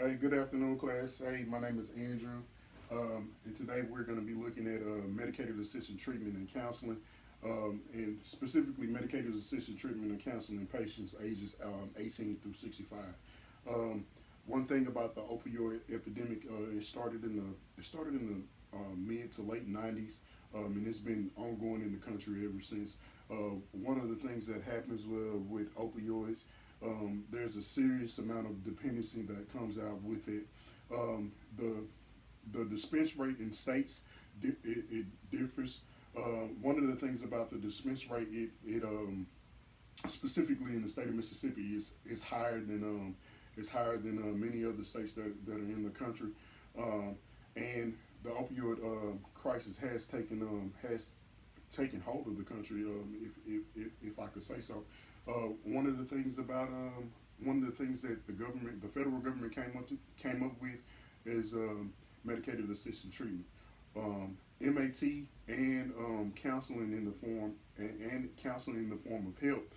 Hey, good afternoon, class. Hey, my name is Andrew, and today we're going to be looking at medicated assisted treatment and counseling, and specifically medicated assisted treatment and counseling in patients ages 18 through 65. Um, One thing about the opioid epidemic, it started in the mid to late 90s, and it's been ongoing in the country ever since. One of the things that happens with opioids, there's a serious amount of dependency that comes out with it. Um, the dispense rate in states it differs. One of the things about the dispense rate, it specifically in the state of Mississippi, is higher than many other states that are in the country, and the opioid crisis has taken hold of the country. If I could say so, one of the things about one of the things that the federal government came up with is medicated assisted treatment, MAT, and counseling in the form and counseling in the form of help,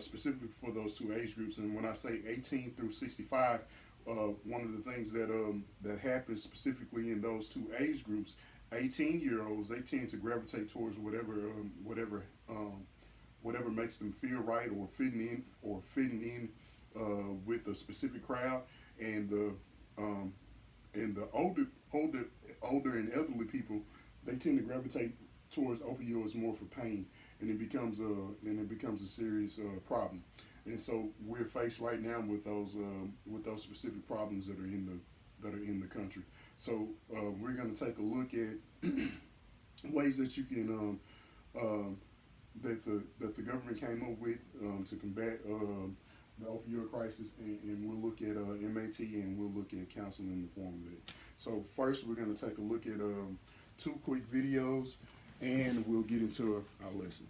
specifically for those two age groups. And when I say 18 through 65, one of the things that happens specifically in those two age groups, 18-year-olds, they tend to gravitate towards whatever makes them feel right, or fitting in with a specific crowd, and the older and elderly people, they tend to gravitate towards opioids more for pain, and it becomes a serious problem. And so we're faced right now with those specific problems that are in the country. So we're going to take a look at ways that you can that the government came up with to combat the opioid crisis, and we'll look at MAT, and we'll look at counseling in the form of it. So first, we're going to take a look at two quick videos, and we'll get into our lesson.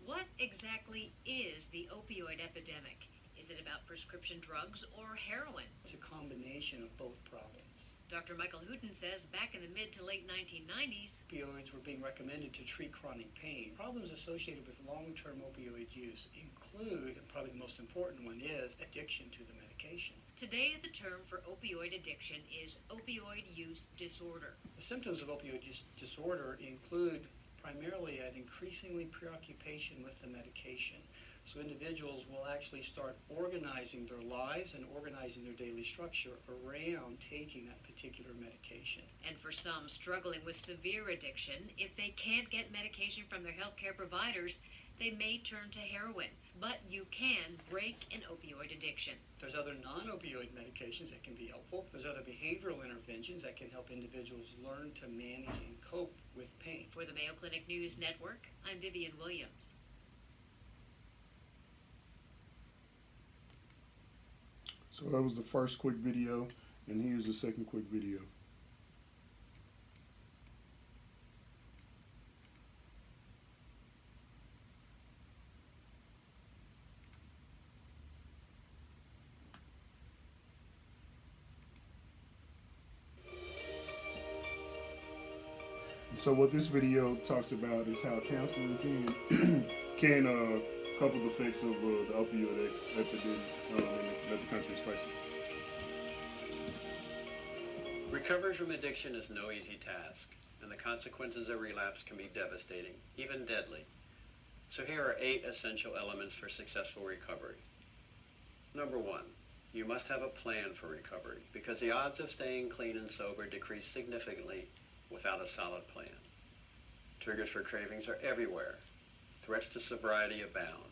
What exactly is the opioid epidemic? Is it about prescription drugs or heroin? It's a combination of both problems. Dr. Michael Hooten says back in the mid to late 1990s, Opioids were being recommended to treat chronic pain. Problems associated with long-term opioid use include, and probably the most important one is, addiction to the medication. today the term for opioid addiction is opioid use disorder. The symptoms of opioid use disorder include primarily an increasingly preoccupation with the medication. So individuals will actually start organizing their lives and organizing their daily structure around taking that particular medication. And for some struggling with severe addiction, if they can't get medication from their healthcare providers, they may turn to heroin. But you can break an opioid addiction. There's other non-opioid medications that can be helpful. There's other behavioral interventions that can help individuals learn to manage and cope with pain. For the Mayo Clinic News Network, I'm Vivian Williams. So that was the first quick video, and here's the second quick video. So what this video talks about is how counseling can couple the effects of the opioid epidemic that the country is facing. Recovery from addiction is no easy task, and the consequences of relapse can be devastating, even deadly. So here are 8 essential elements for successful recovery. Number 1, you must have a plan for recovery, because the odds of staying clean and sober decrease significantly without a solid plan. Triggers for cravings are everywhere. Threats to sobriety abound.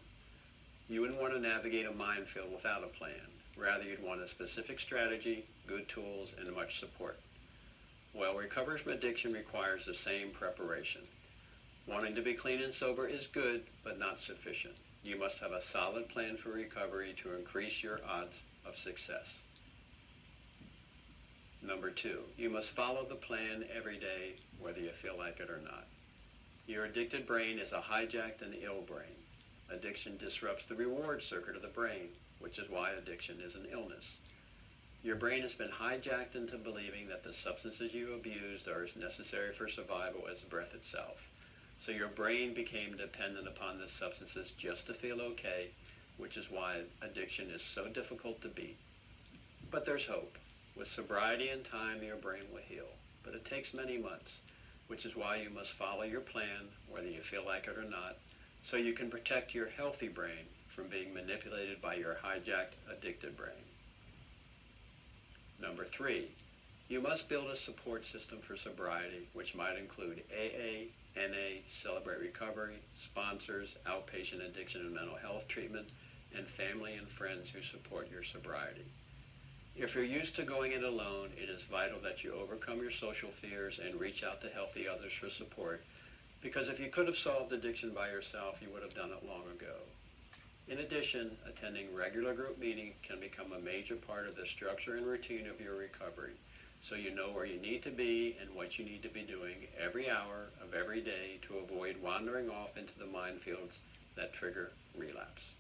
You wouldn't want to navigate a minefield without a plan. Rather, you'd want a specific strategy, good tools, and much support. Well, recovery from addiction requires the same preparation. Wanting to be clean and sober is good, but not sufficient. You must have a solid plan for recovery to increase your odds of success. Number 2, you must follow the plan every day, whether you feel like it or not. Your addicted brain is a hijacked and ill brain. Addiction disrupts the reward circuit of the brain, which is why addiction is an illness. Your brain has been hijacked into believing that the substances you abused are as necessary for survival as breath itself. So your brain became dependent upon the substances just to feel okay, which is why addiction is so difficult to beat. But there's hope. With sobriety and time, your brain will heal. But it takes many months, which is why you must follow your plan, whether you feel like it or not, so you can protect your healthy brain from being manipulated by your hijacked, addicted brain. Number 3, you must build a support system for sobriety, which might include AA, NA, Celebrate Recovery, sponsors, outpatient addiction and mental health treatment, and family and friends who support your sobriety. If you're used to going it alone, it is vital that you overcome your social fears and reach out to healthy others for support, because if you could have solved addiction by yourself, you would have done it long ago. In addition, attending regular group meetings can become a major part of the structure and routine of your recovery, so you know where you need to be and what you need to be doing every hour of every day to avoid wandering off into the minefields that trigger relapse.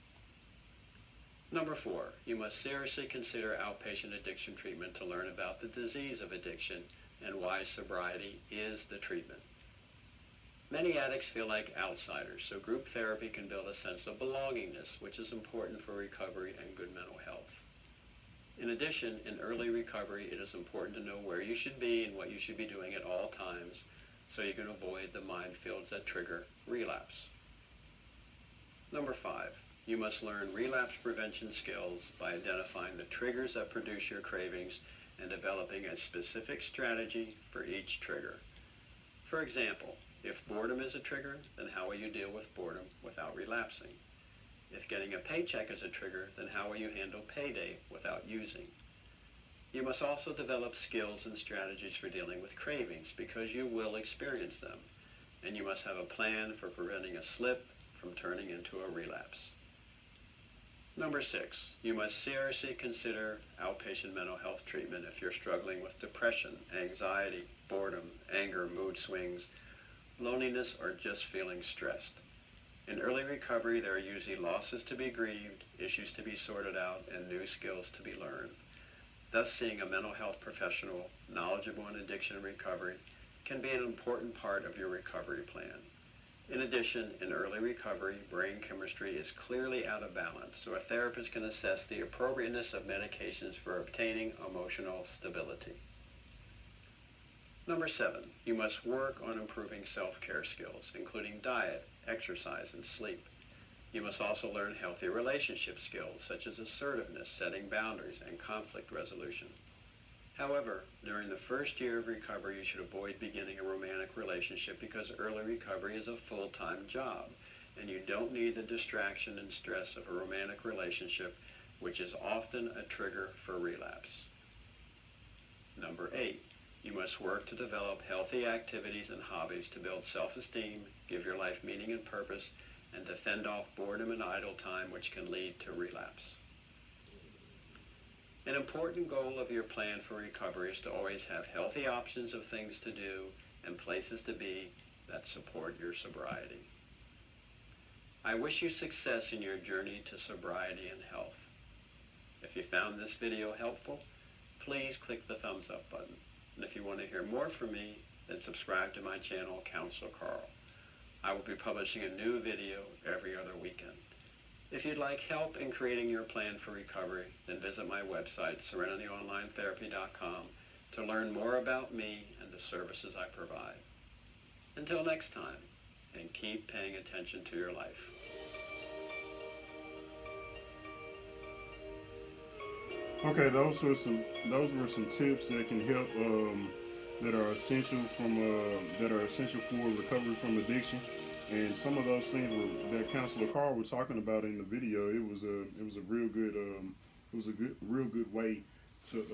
Number 4, you must seriously consider outpatient addiction treatment to learn about the disease of addiction and why sobriety is the treatment. Many addicts feel like outsiders, so group therapy can build a sense of belongingness, which is important for recovery and good mental health. In addition, in early recovery, it is important to know where you should be and what you should be doing at all times so you can avoid the minefields that trigger relapse. Number 5, you must learn relapse prevention skills by identifying the triggers that produce your cravings and developing a specific strategy for each trigger. For example, if boredom is a trigger, then how will you deal with boredom without relapsing? If getting a paycheck is a trigger, then how will you handle payday without using? You must also develop skills and strategies for dealing with cravings because you will experience them, and you must have a plan for preventing a slip from turning into a relapse. Number 6, you must seriously consider outpatient mental health treatment if you're struggling with depression, anxiety, boredom, anger, mood swings, loneliness, or just feeling stressed. In early recovery, there are usually losses to be grieved, issues to be sorted out, and new skills to be learned. Thus, seeing a mental health professional knowledgeable in addiction and recovery can be an important part of your recovery plan. In addition, in early recovery, brain chemistry is clearly out of balance, so a therapist can assess the appropriateness of medications for obtaining emotional stability. Number 7, you must work on improving self-care skills, including diet, exercise, and sleep. You must also learn healthy relationship skills, such as assertiveness, setting boundaries, and conflict resolution. However, during the first year of recovery, you should avoid beginning a romantic relationship because early recovery is a full-time job, and you don't need the distraction and stress of a romantic relationship, which is often a trigger for relapse. Number 8, you must work to develop healthy activities and hobbies to build self-esteem, give your life meaning and purpose, and to fend off boredom and idle time, which can lead to relapse. An important goal of your plan for recovery is to always have healthy options of things to do and places to be that support your sobriety. I wish you success in your journey to sobriety and health. If you found this video helpful, please click the thumbs up button. And if you want to hear more from me, then subscribe to my channel, Counselor Carl. I will be publishing a new video every other weekend. If you'd like help in creating your plan for recovery, then visit my website, SerenityOnlineTherapy.com, to learn more about me and the services I provide. Until next time, and keep paying attention to your life. Okay, those were some tips that can help that are essential for recovery from addiction. And some of those things that Counselor Carl was talking about in the video, it was a real good way to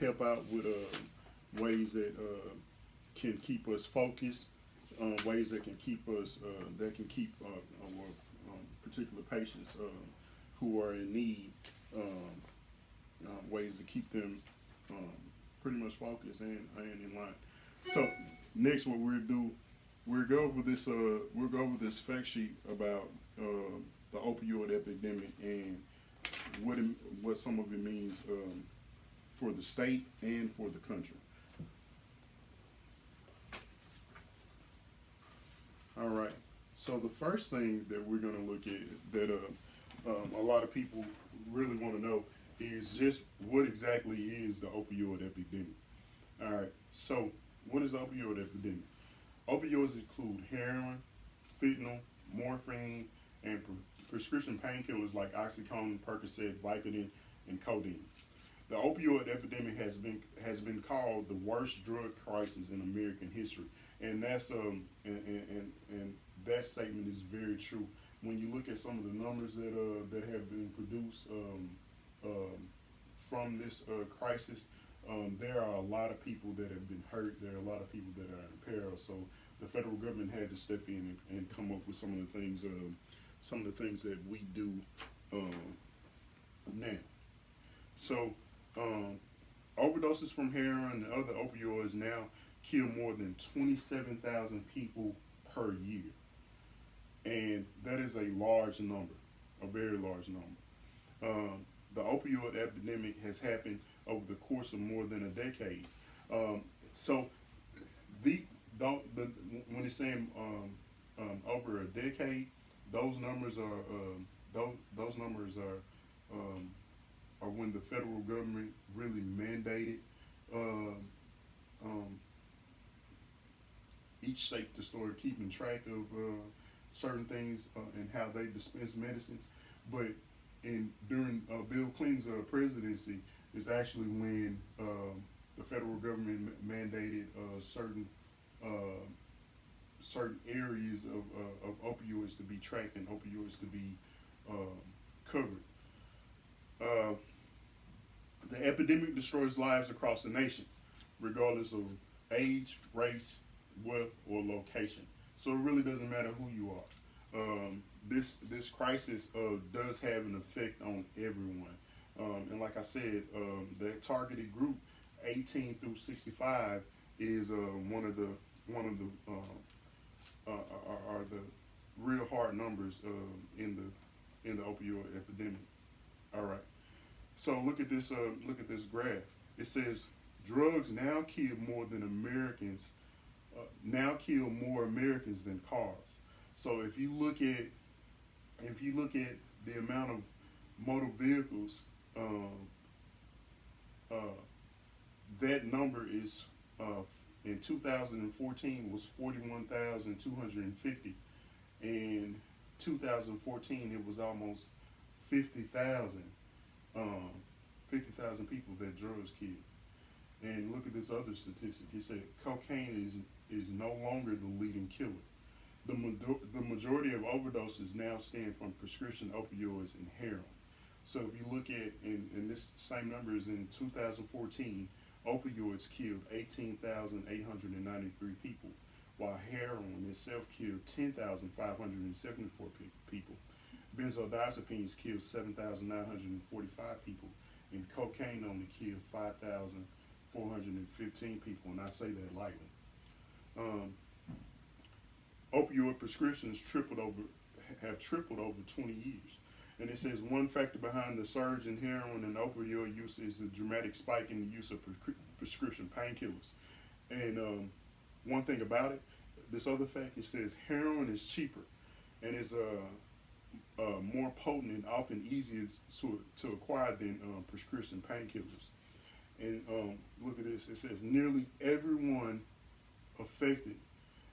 help out with ways that can keep us focused, ways that can keep us particular patients who are in need, ways to keep them pretty much focused and in line. So next, what we'll go over this fact sheet about the opioid epidemic and what some of it means for the state and for the country. All right. So the first thing that we're going to look at that a lot of people really want to know is just what exactly is the opioid epidemic. All right. So what is the opioid epidemic? Opioids include heroin, fentanyl, morphine, and prescription painkillers like Oxycontin, Percocet, Vicodin, and codeine. The opioid epidemic has been called the worst drug crisis in American history, and that's and that statement is very true. When you look at some of the numbers that have been produced from this crisis, there are a lot of people that have been hurt. There are a lot of people that are in peril. So the federal government had to step in and come up with some of the things that we do now. So overdoses from heroin and other opioids now kill more than 27,000 people per year, and that is a large number, a very large number. The opioid epidemic has happened over the course of more than a decade. So when it's saying over a decade, those numbers are when the federal government really mandated each state to start keeping track of certain things and how they dispense medicine. But during Bill Clinton's presidency is actually when the federal government mandated certain areas of opioids to be tracked and opioids to be covered. The epidemic destroys lives across the nation, regardless of age, race, wealth, or location. So it really doesn't matter who you are. This crisis does have an effect on everyone. And like I said, the targeted group, 18 through 65, is one of the are the real hard numbers in the opioid epidemic. All right. So look at this graph. It says drugs now kill more Americans than cars. So if you look at the amount of motor vehicles, that number is in 2014 was 41,250. In 2014 it was almost 50,000 people that drugs killed. And look at this other statistic. It said cocaine is no longer the leading killer. The majority of overdoses now stem from prescription opioids and heroin. So if you look at, and this same number is in 2014, opioids killed 18,893 people, while heroin itself killed 10,574 people. Benzodiazepines killed 7,945 people, and cocaine only killed 5,415 people, and I say that lightly. Opioid prescriptions have tripled over 20 years. And it says one factor behind the surge in heroin and opioid use is the dramatic spike in the use of prescription painkillers. And one thing about it, this other fact, it says heroin is cheaper and is more potent and often easier to acquire than prescription painkillers. And look at this. It says nearly everyone affected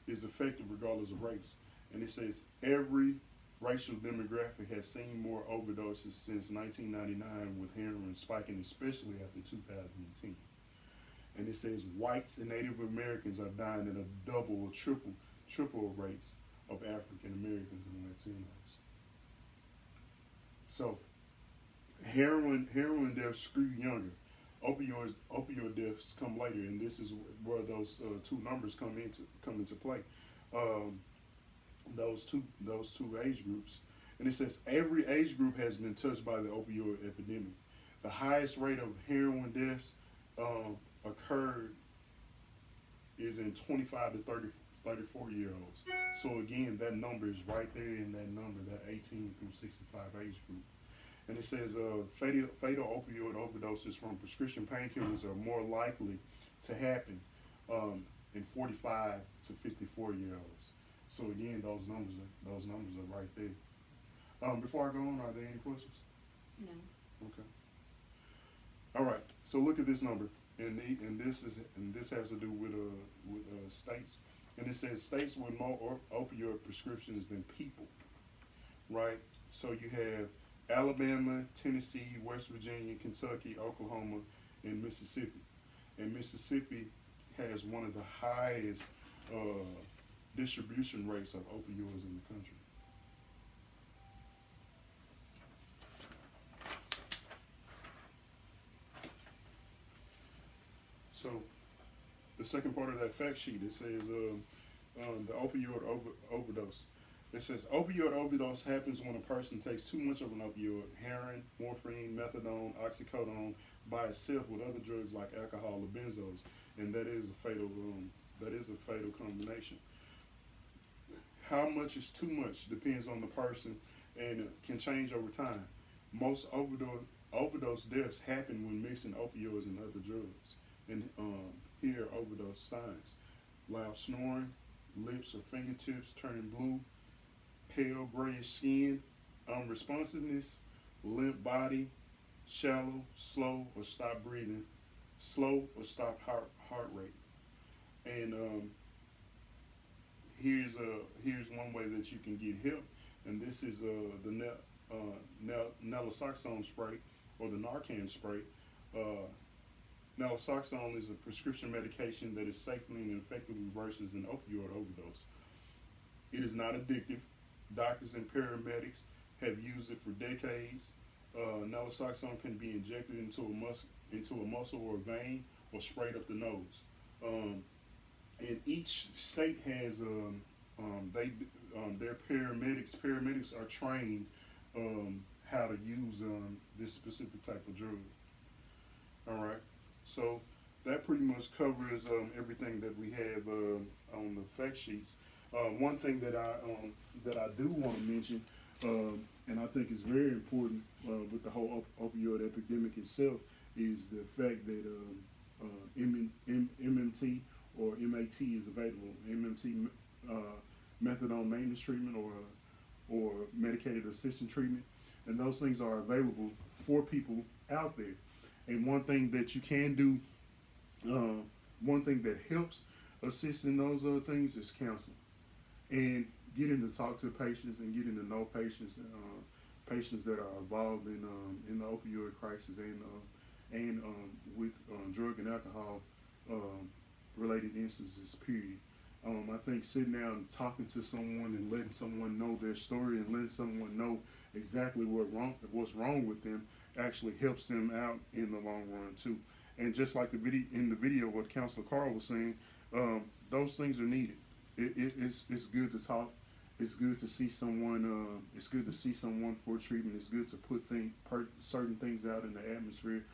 is affected regardless of race. And it says every racial demographic has seen more overdoses since 1999, with heroin spiking especially after 2010. And it says whites and Native Americans are dying at a double or triple rates of African Americans and Latinos. So heroin deaths skew younger. Opioid deaths come later, and this is where those two numbers come into play. Those two age groups, and it says every age group has been touched by the opioid epidemic. The highest rate of heroin deaths occurred is in 25 to 34-year-olds. So again, that number is right there in that number, that 18 through 65 age group. and it says fatal opioid overdoses from prescription painkillers are more likely to happen in 45 to 54-year-olds. So again, those numbers are right there. Before I go on, are there any questions? No. Okay. All right. So look at this number, and this has to do with states, and it says states with more opioid prescriptions than people. Right. So you have Alabama, Tennessee, West Virginia, Kentucky, Oklahoma, and Mississippi. And Mississippi has one of the highest distribution rates of opioids in the country. So the second part of that fact sheet, it says the opioid overdose. It says opioid overdose happens when a person takes too much of an opioid, heroin, morphine, methadone, oxycodone by itself with other drugs like alcohol or benzos, and that is a fatal combination. How much is too much depends on the person and can change over time. Most overdose deaths happen when mixing opioids and other drugs. And here are overdose signs: loud snoring, lips or fingertips turning blue, pale grayish skin, unresponsiveness, limp body, shallow, slow or stop breathing, slow or stop heart rate. And here's one way that you can get help, and this is the naloxone spray or the Narcan spray. Naloxone is a prescription medication that is safely and effectively versus an opioid overdose. It is not addictive. Doctors and paramedics have used it for decades. Naloxone can be injected into a muscle or a vein or sprayed up the nose. And each state has their paramedics. Paramedics are trained how to use this specific type of drug. All right. So that pretty much covers everything that we have on the fact sheets. One thing that I do want to mention, and I think is very important with the whole opioid epidemic itself, is the fact that MMT or MAT is available. MMT, methadone maintenance treatment, or medicated assisted treatment, and those things are available for people out there. And one thing that you can do, one thing that helps assist in those other things is counseling, and getting to talk to patients and getting to know patients, patients that are involved in the opioid crisis and with drug and alcohol related instances. Period. I think sitting down and talking to someone and letting someone know their story and letting someone know exactly what's wrong with them actually helps them out in the long run too. And just like in the video, what Counselor Carl was saying, those things are needed. It's good to talk. It's good to see someone. It's good to see someone for treatment. It's good to put certain things out in the atmosphere,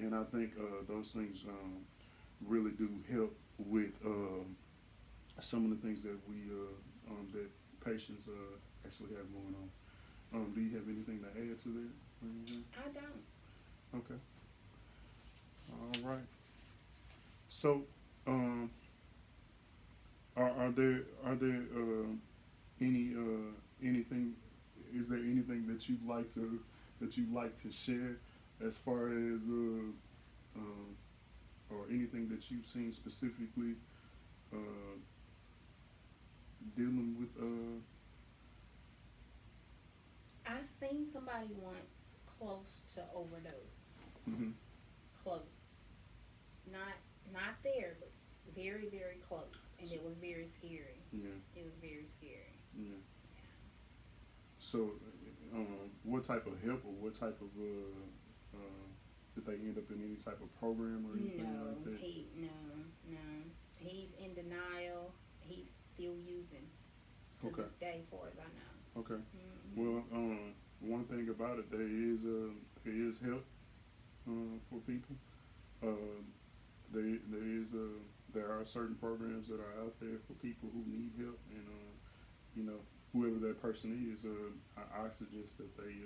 and I think those things really do help with some of the things that we that patients actually have going on. Do you have anything to add to that? I don't. Okay. All right. So, are there anything? Is there anything that you'd like to share as far as or anything that you've seen specifically dealing with? I seen somebody once close to overdose. Mm-hmm. Close. Not there, but very, very close. And it was very scary. Yeah. It was very scary. Yeah. So, what type of help or what type of did they end up in any type of program or anything like that? No. He's in denial. He's still using to Okay. this day, far as I know. Okay. Mm-hmm. Well, one thing about it, there is help for people. There are certain programs that are out there for people who need help, and whoever that person is, I suggest that they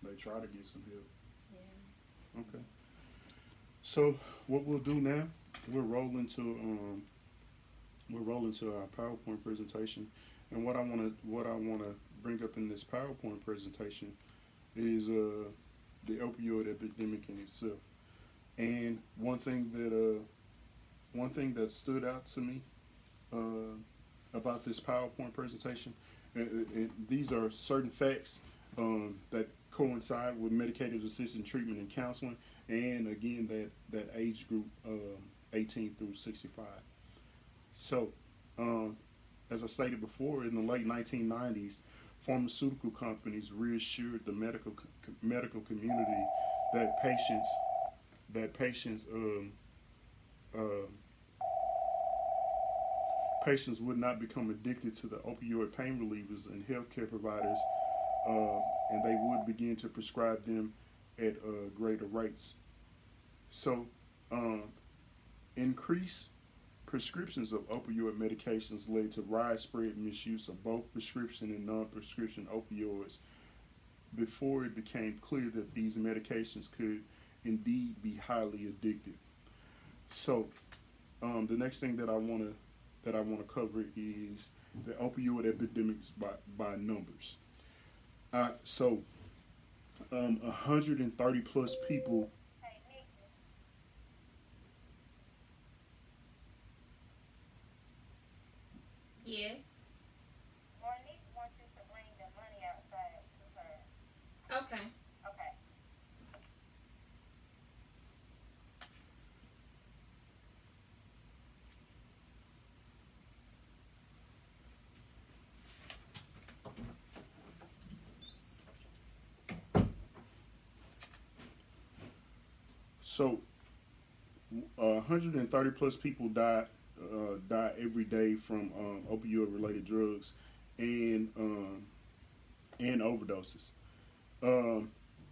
They try to get some help. Yeah. Okay. So what we'll do now, we're rolling to our PowerPoint presentation, and what I wanna bring up in this PowerPoint presentation is the opioid epidemic in itself. And one thing that stood out to me about this PowerPoint presentation, and these are certain facts that coincide with medicated assisted treatment and counseling, and again that age group 18 through 65. So, as I stated before, in the late 1990s, pharmaceutical companies reassured the medical community that patients would not become addicted to the opioid pain relievers, and healthcare providers, and they would begin to prescribe them at greater rates. So, increased prescriptions of opioid medications led to widespread misuse of both prescription and non-prescription opioids before it became clear that these medications could indeed be highly addictive. So, the next thing that I want to cover is the opioid epidemics by numbers. 130 plus people. Yes. Monique wants you to bring the money outside to her. Okay. Okay. So, 130 plus people die every day from opioid related drugs and overdoses.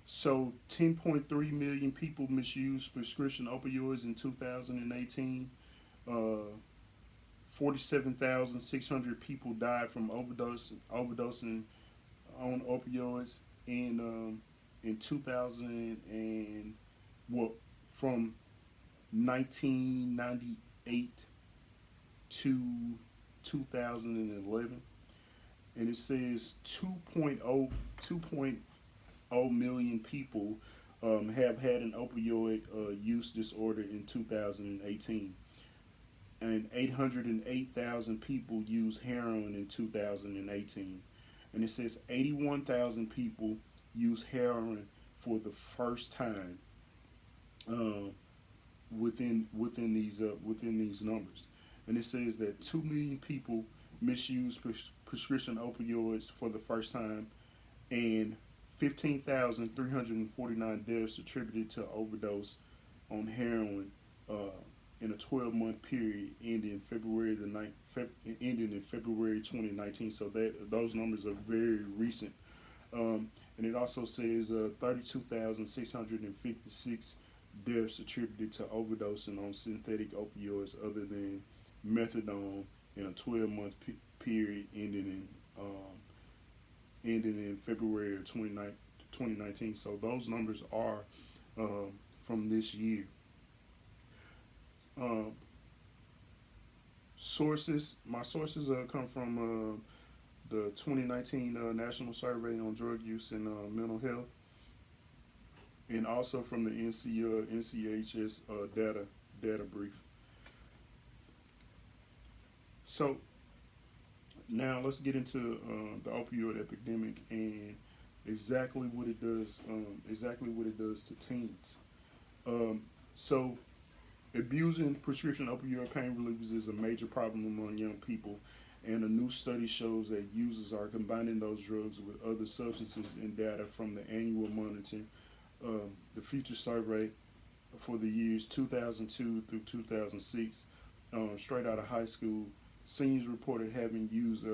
So 10.3 million people misused prescription opioids in 2018. 47,600 people died from overdosing on opioids in 2000 and from 1998 to 2011, and it says 2.0 million people have had an opioid use disorder in 2018, and 808,000 people used heroin in 2018, and it says 81,000 people use heroin for the first time within these numbers, and it says that 2 million people misuse prescription opioids for the first time, and 15,349 deaths attributed to overdose on heroin in a 12-month period ending in February 2019. So that those numbers are very recent, and it also says 32,656 deaths attributed to overdosing on synthetic opioids other than methadone in a 12-month period ending in February of 2019. So those numbers are from this year. My sources come from the 2019 National Survey on Drug Use and Mental Health, and also from the NCHS data brief. So now let's get into the opioid epidemic and exactly what it does to teens. So abusing prescription opioid pain relievers is a major problem among young people, and a new study shows that users are combining those drugs with other substances in data from the annual monitoring. The Future Survey for the years 2002 through 2006, straight out of high school, seniors reported having used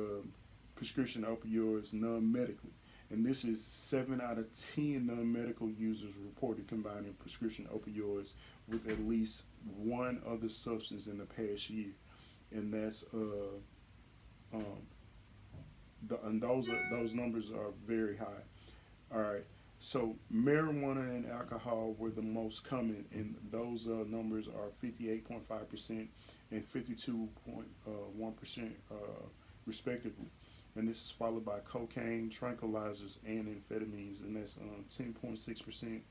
prescription opioids non-medically. And this is 7 out of 10 non-medical users reported combining prescription opioids with at least one other substance in the past year. And that's and those numbers are very high. All right. So marijuana and alcohol were the most common, and those numbers are 58.5% and 52.1% respectively. And this is followed by cocaine, tranquilizers, and amphetamines, and that's 10.6%,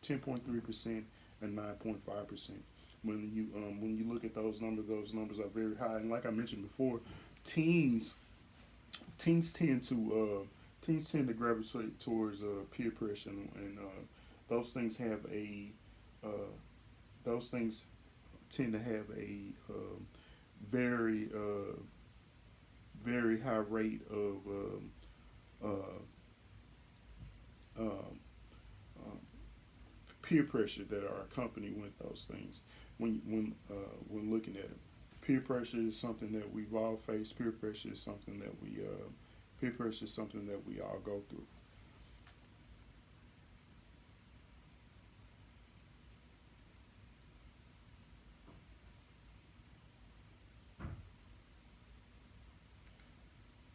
10.3%, and 9.5%. When you look at those numbers are very high. And like I mentioned before, teens teens tend to gravitate towards peer pressure, and those things have a those things tend to have a very very high rate of um, peer pressure that are accompanied with those things when looking at it. Peer pressure is something that we've all faced. Peer pressure is something that we all go through.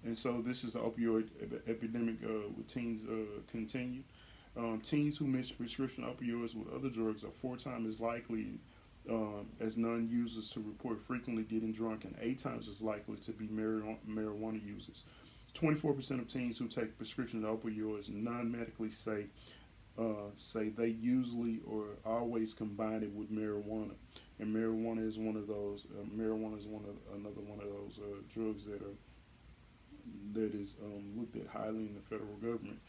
And so this is the opioid epidemic with teens continued. Teens who mix prescription opioids with other drugs are 4 times as likely as non-users to report frequently getting drunk, and 8 times as likely to be marijuana users. 24% of teens who take prescription opioids non-medically say they usually or always combine it with marijuana, and marijuana is one of those. Marijuana is another one of those drugs that is looked at highly in the federal government.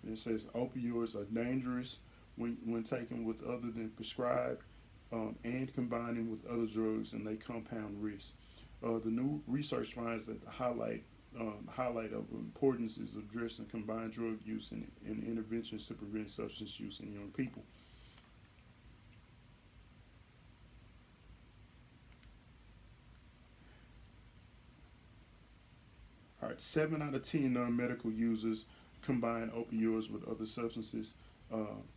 And it says opioids are dangerous when taken with other than prescribed and combining with other drugs, and they compound risk. The new research finds that the highlight of importance is addressing combined drug use and interventions to prevent substance use in young people. All right, 7 out of 10 non-medical users combine opioids with other substances.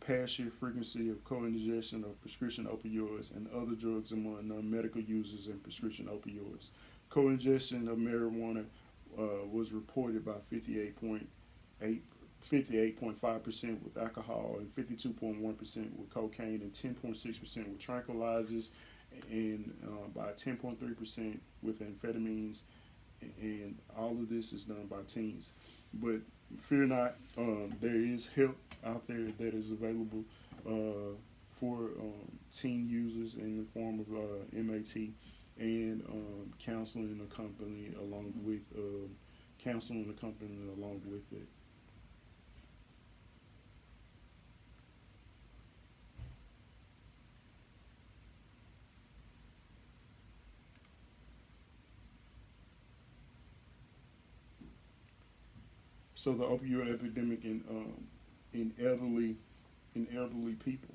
Past year frequency of co-ingestion of prescription opioids and other drugs among non-medical users and prescription opioids. Co-ingestion of marijuana was reported by 58.5% with alcohol, and 52.1% with cocaine, and 10.6% with tranquilizers, and by 10.3% with amphetamines, and all of this is done by teens. But fear not, there is help out there that is available for teen users in the form of MAT and counseling accompanied along with it. So the opioid epidemic in elderly people.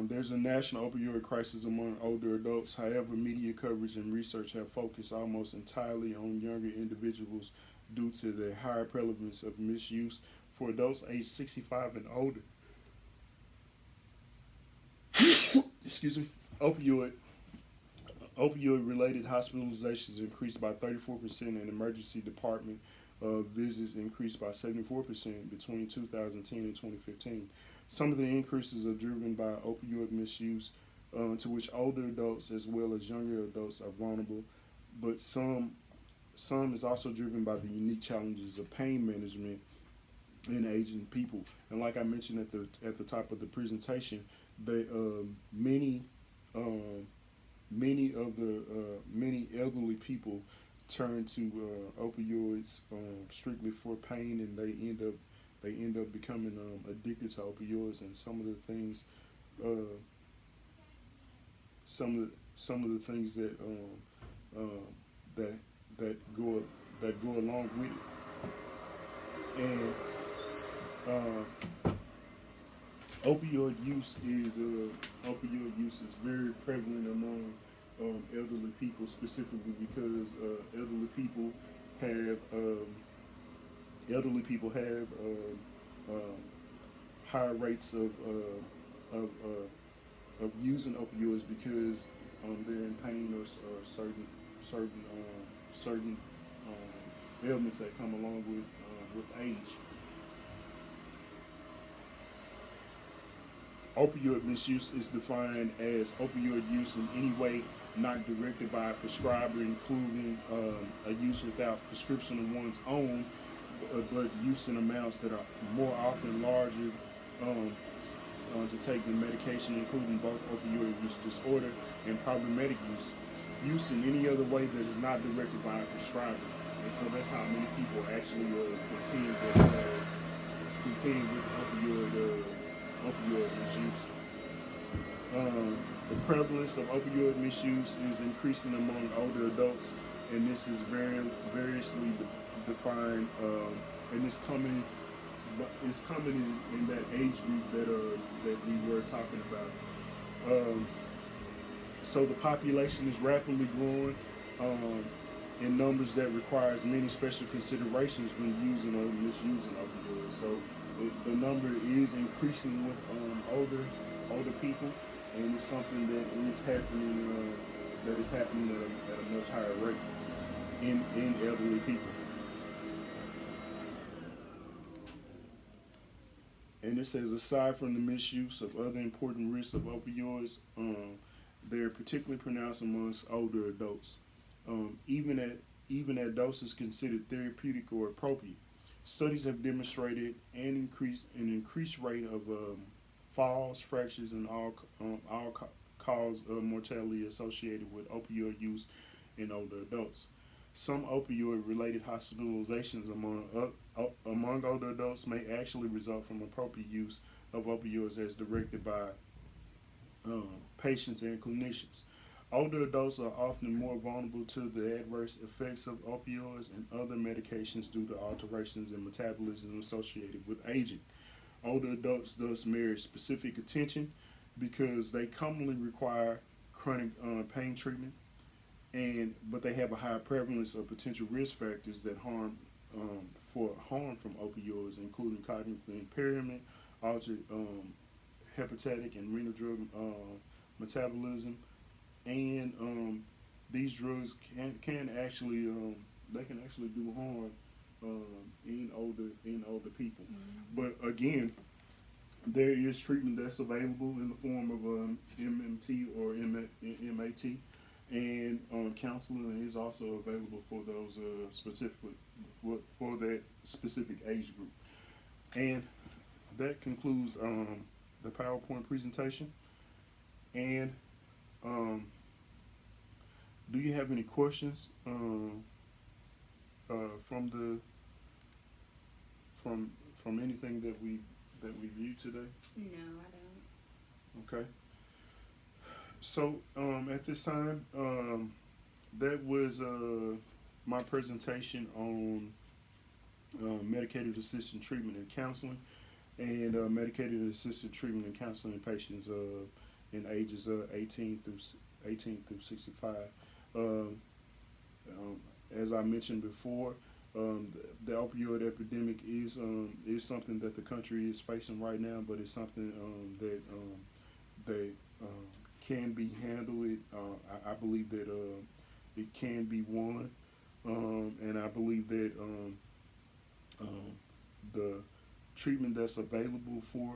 There's a national opioid crisis among older adults. However, media coverage and research have focused almost entirely on younger individuals due to the higher prevalence of misuse. For adults aged 65 and older, excuse me, opioid-related hospitalizations increased by 34%, and emergency department visits increased by 74% between 2010 and 2015. Some of the increases are driven by opioid misuse, to which older adults as well as younger adults are vulnerable, but some is also driven by the unique challenges of pain management in aging people. And like I mentioned at the top of the presentation, that many elderly people turn to opioids strictly for pain, and they end up becoming addicted to opioids. And some of the things that go along with it. And opioid use is very prevalent among elderly people, specifically because elderly people have high rates of using opioids because they're in pain, or certain ailments that come along with age. Opioid misuse is defined as opioid use in any way not directed by a prescriber, including a use without prescription of one's own, but use in amounts that are more often larger to take the medication, including both opioid use disorder and problematic use. Use in any other way that is not directed by a prescriber. And so that's how many people actually continue with opioid misuse. The prevalence of opioid misuse is increasing among older adults, and this is variously defined, and it's coming in that age group that we were talking about. So the population is rapidly growing in numbers that requires many special considerations when using or misusing opioids. So the number is increasing with older people, and it's something that is happening at a much higher rate in elderly people. And it says, aside from the misuse of other important risks of opioids, they're particularly pronounced amongst older adults, even at doses considered therapeutic or appropriate. Studies have demonstrated an increased rate of falls, fractures, and all cause mortality associated with opioid use in older adults. Some opioid-related hospitalizations among older adults may actually result from appropriate use of opioids as directed by patients and clinicians. Older adults are often more vulnerable to the adverse effects of opioids and other medications due to alterations in metabolism associated with aging. Older adults thus merit specific attention because they commonly require chronic pain treatment, but they have a high prevalence of potential risk factors that harm from opioids, including cognitive impairment, altered hepatic and renal drug metabolism, and these drugs can actually do harm in older people. Mm-hmm. But again, there is treatment that's available in the form of MMT or MAT, and counseling is also available for those specifically for that specific age group. And that concludes the PowerPoint presentation. And do you have any questions from anything that we viewed today? No, I don't. Okay. So at this time, that was my presentation on medicated assisted treatment and counseling, and medicated assisted treatment and counseling in patients in ages 18 through 65. As I mentioned before, the opioid epidemic is something that the country is facing right now, but it's something that can be handled. I believe that it can be won, and I believe that the treatment that's available for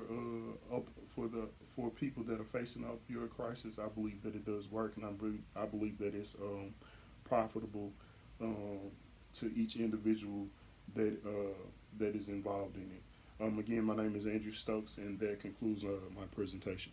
people that are facing opioid crisis, I believe that it does work, and I believe that it's profitable to each individual that is involved in it. Again, my name is Andrew Stokes, and that concludes my presentation.